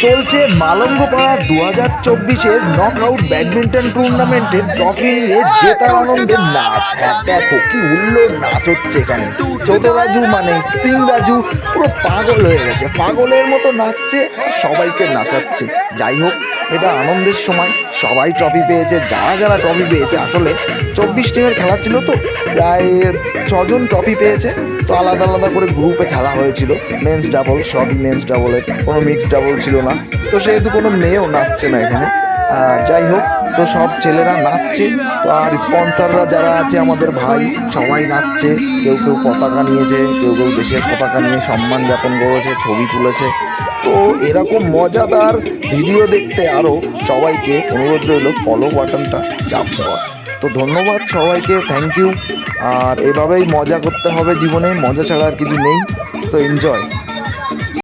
চলছে Malangapara 2024-এর knockout badminton টুর্নামেন্টের trophy নিয়ে জেতার আনন্দের নাচ। হ্যাঁ দেখো কি উল্লোর নাচ হচ্ছে এখানে। ছোট রাজু মানে স্প্রিং রাজু পুরো পাগল হয়ে গেছে, পাগলের মতো নাচছে আর সবাইকে নাচাচ্ছে। যাই হোক, এটা আনন্দের সময়, সবাই ট্রফি পেয়েছে। যারা যারা ট্রফি পেয়েছে, আসলে 24 টিমের খেলা ছিল তো প্রায় 6 জন ট্রফি পেয়েছে। তো আলাদা আলাদা করে গ্রুপে খেলা হয়েছিল, মেন্স ডাবল, সবই মেন্স ডাবলের, কোনো মিক্সড ডাবল ছিল না। তো সেহেতু কোনো মেয়েও নাচছে না এখানে। যাই হোক, তো সব ছেলেরা নাচছে। তো আর স্পন্সররা যারা আছে আমাদের ভাই, সবাই নাচছে। কেউ কেউ পতাকা নিয়েছে, কেউ কেউ দেশের পতাকা নিয়ে সম্মান জ্ঞাপন করেছে, ছবি তুলেছে। তো এরকম মজাদার ভিডিও দেখতে আরও সবাইকে অনুরোধ রইল ফলো বাটনটা চাপ দেওয়া। তো ধন্যবাদ সবাইকে, থ্যাংক ইউ। আর এভাবেই মজা করতে হবে জীবনে, মজা ছাড়া আর কিছু নেই। So enjoy.